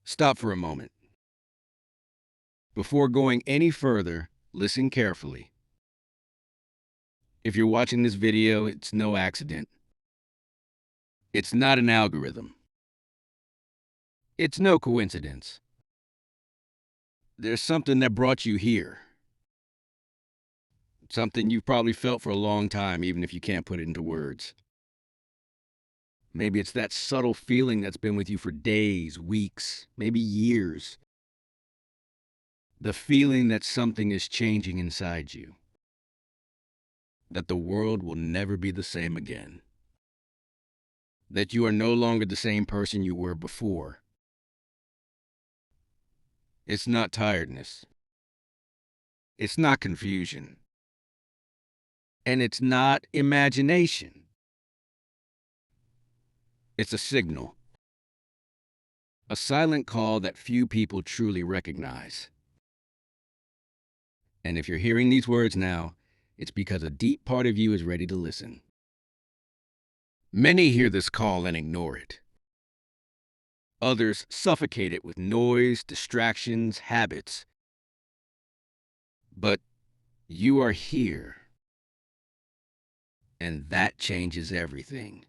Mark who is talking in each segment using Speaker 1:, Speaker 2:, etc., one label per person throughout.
Speaker 1: Stop for a moment. Before going any further, listen carefully. If you're watching this video, it's no accident. It's not an algorithm. It's no coincidence. There's something that brought you here. Something you've probably felt for a long time, even if you can't put it into words. Maybe it's that subtle feeling that's been with you for days, weeks, maybe years. The feeling that something is changing inside you. That the world will never be the same again. That you are no longer the same person you were before. It's not tiredness. It's not confusion. And it's not imagination. It's a signal. A silent call that few people truly recognize. And if you're hearing these words now, it's because a deep part of you is ready to listen. Many hear this call and ignore it. Others suffocate it with noise, distractions, habits. But you are here. And that changes everything.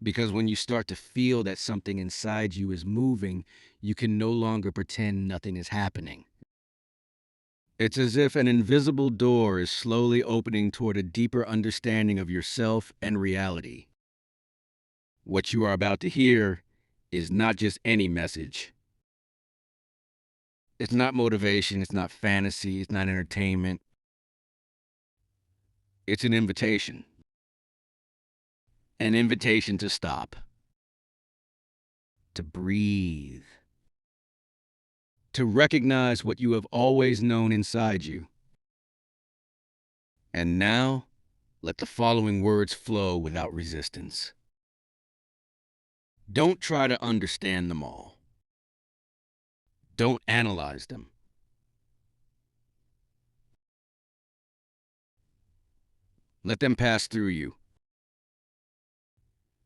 Speaker 1: Because when you start to feel that something inside you is moving, you can no longer pretend nothing is happening. It's as if an invisible door is slowly opening toward a deeper understanding of yourself and reality. What you are about to hear is not just any message. It's not motivation, it's not fantasy, it's not entertainment. It's an invitation. An invitation to stop. To breathe. To recognize what you have always known inside you. And now, let the following words flow without resistance. Don't try to understand them all. Don't analyze them. Let them pass through you.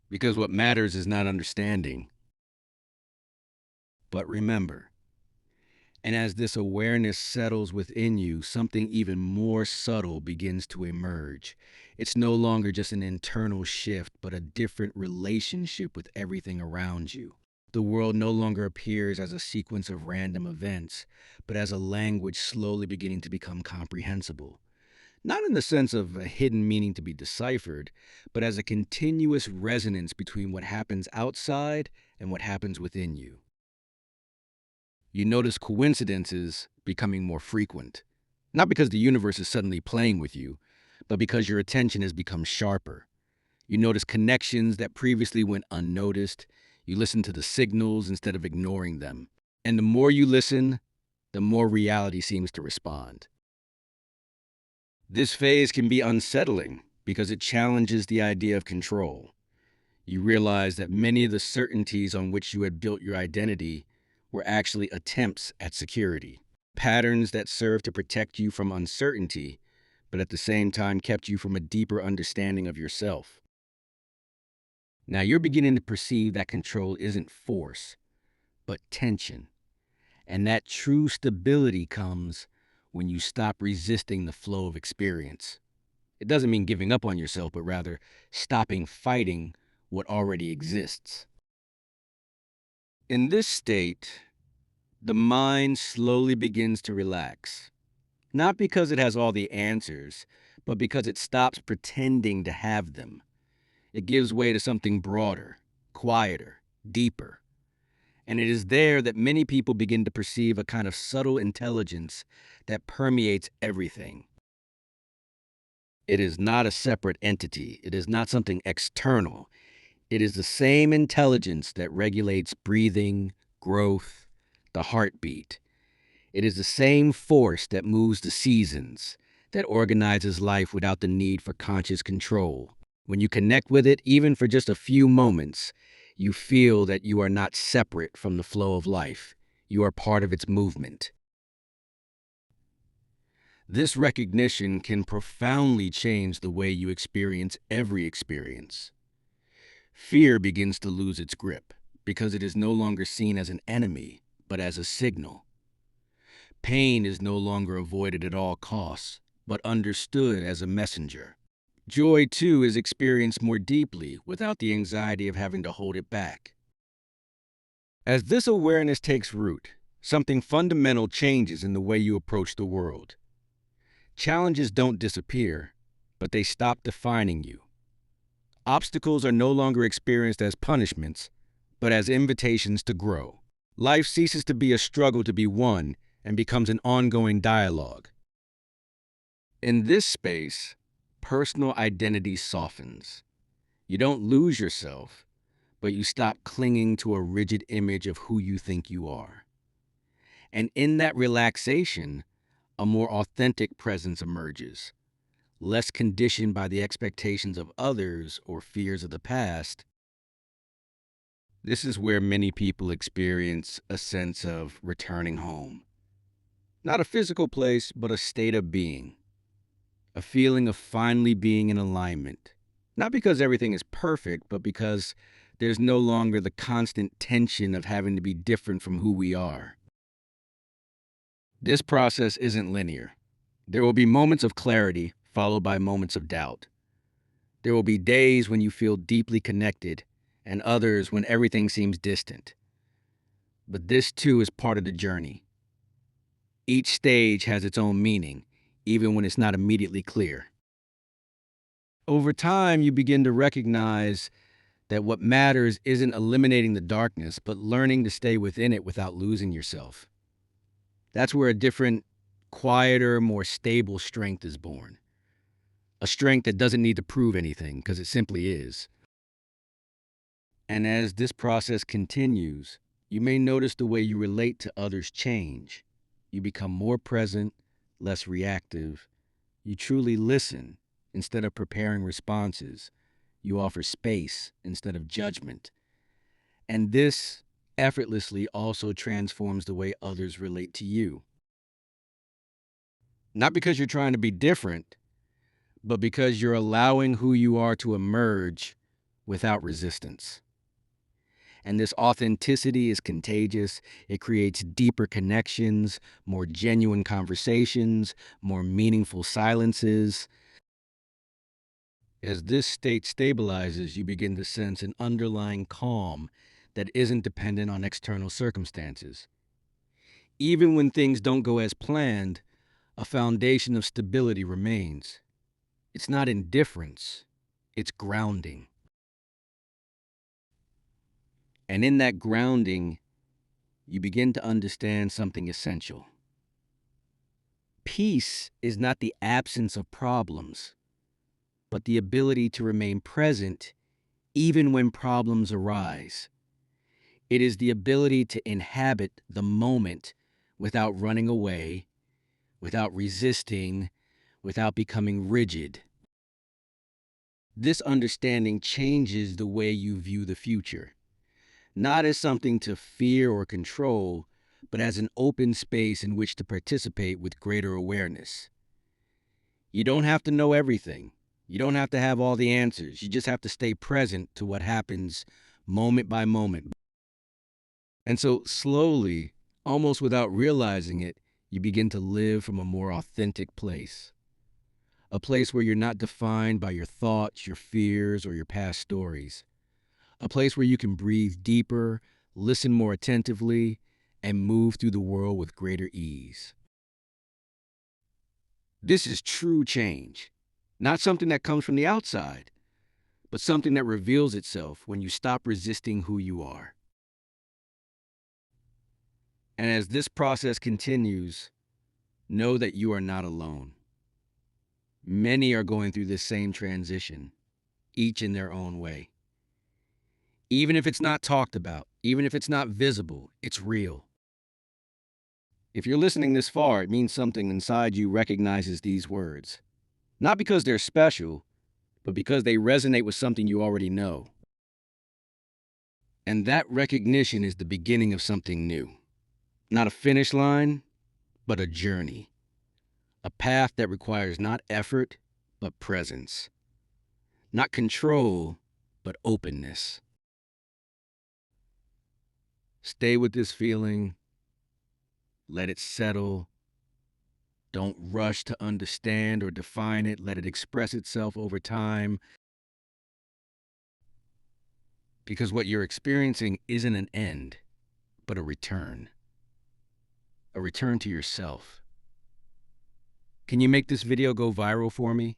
Speaker 1: Because what matters is not understanding, but remember. And as this awareness settles within you, something even more subtle begins to emerge. It's no longer just an internal shift, but a different relationship with everything around you. The world no longer appears as a sequence of random events, but as a language slowly beginning to become comprehensible. Not in the sense of a hidden meaning to be deciphered, but as a continuous resonance between what happens outside and what happens within you. You notice coincidences becoming more frequent, not because the universe is suddenly playing with you, but because your attention has become sharper. You notice connections that previously went unnoticed. You listen to the signals instead of ignoring them. And the more you listen, the more reality seems to respond. This phase can be unsettling because it challenges the idea of control. You realize that many of the certainties on which you had built your identity were actually attempts at security. Patterns that served to protect you from uncertainty, but at the same time kept you from a deeper understanding of yourself. Now you're beginning to perceive that control isn't force, but tension. And that true stability comes when you stop resisting the flow of experience. It doesn't mean giving up on yourself, but rather stopping fighting what already exists. In this state, the mind slowly begins to relax. Not because it has all the answers, but because it stops pretending to have them. It gives way to something broader, quieter, deeper. And it is there that many people begin to perceive a kind of subtle intelligence that permeates everything. It is not a separate entity. It is not something external. It is the same intelligence that regulates breathing, growth, the heartbeat. It is the same force that moves the seasons, that organizes life without the need for conscious control. When you connect with it, even for just a few moments, you feel that you are not separate from the flow of life. You are part of its movement. This recognition can profoundly change the way you experience every experience. Fear begins to lose its grip because it is no longer seen as an enemy, but as a signal. Pain is no longer avoided at all costs, but understood as a messenger. Joy, too, is experienced more deeply without the anxiety of having to hold it back. As this awareness takes root, something fundamental changes in the way you approach the world. Challenges don't disappear, but they stop defining you. Obstacles are no longer experienced as punishments, but as invitations to grow. Life ceases to be a struggle to be won and becomes an ongoing dialogue. In this space, personal identity softens. You don't lose yourself, but you stop clinging to a rigid image of who you think you are. And in that relaxation, a more authentic presence emerges, less conditioned by the expectations of others or fears of the past. This is where many people experience a sense of returning home. Not a physical place, but a state of being. A feeling of finally being in alignment. Not because everything is perfect, but because there's no longer the constant tension of having to be different from who we are. This process isn't linear. There will be moments of clarity, followed by moments of doubt. There will be days when you feel deeply connected, and others when everything seems distant. But this too is part of the journey. Each stage has its own meaning, even when it's not immediately clear. Over time, you begin to recognize that what matters isn't eliminating the darkness, but learning to stay within it without losing yourself. That's where a different, quieter, more stable strength is born. A strength that doesn't need to prove anything, because it simply is. And as this process continues, you may notice the way you relate to others change. You become more present, less reactive. You truly listen instead of preparing responses. You offer space instead of judgment. And this effortlessly also transforms the way others relate to you. Not because you're trying to be different, but because you're allowing who you are to emerge without resistance. And this authenticity is contagious. It creates deeper connections, more genuine conversations, more meaningful silences. As this state stabilizes, you begin to sense an underlying calm that isn't dependent on external circumstances. Even when things don't go as planned, a foundation of stability remains. It's not indifference, it's grounding. And in that grounding, you begin to understand something essential. Peace is not the absence of problems, but the ability to remain present even when problems arise. It is the ability to inhabit the moment without running away, without resisting, without becoming rigid. This understanding changes the way you view the future, not as something to fear or control, but as an open space in which to participate with greater awareness. You don't have to know everything. You don't have to have all the answers. You just have to stay present to what happens moment by moment. And so slowly, almost without realizing it, you begin to live from a more authentic place. A place where you're not defined by your thoughts, your fears, or your past stories. A place where you can breathe deeper, listen more attentively, and move through the world with greater ease. This is true change, not something that comes from the outside, but something that reveals itself when you stop resisting who you are. And as this process continues, know that you are not alone. Many are going through this same transition, each in their own way. Even if it's not talked about, even if it's not visible, it's real. If you're listening this far, it means something inside you recognizes these words. Not because they're special, but because they resonate with something you already know. And that recognition is the beginning of something new. Not a finish line, but a journey. A path that requires not effort, but presence. Not control, but openness. Stay with this feeling, let it settle. Don't rush to understand or define it. Let it express itself over time. Because what you're experiencing isn't an end, but a return to yourself. Can you make this video go viral for me?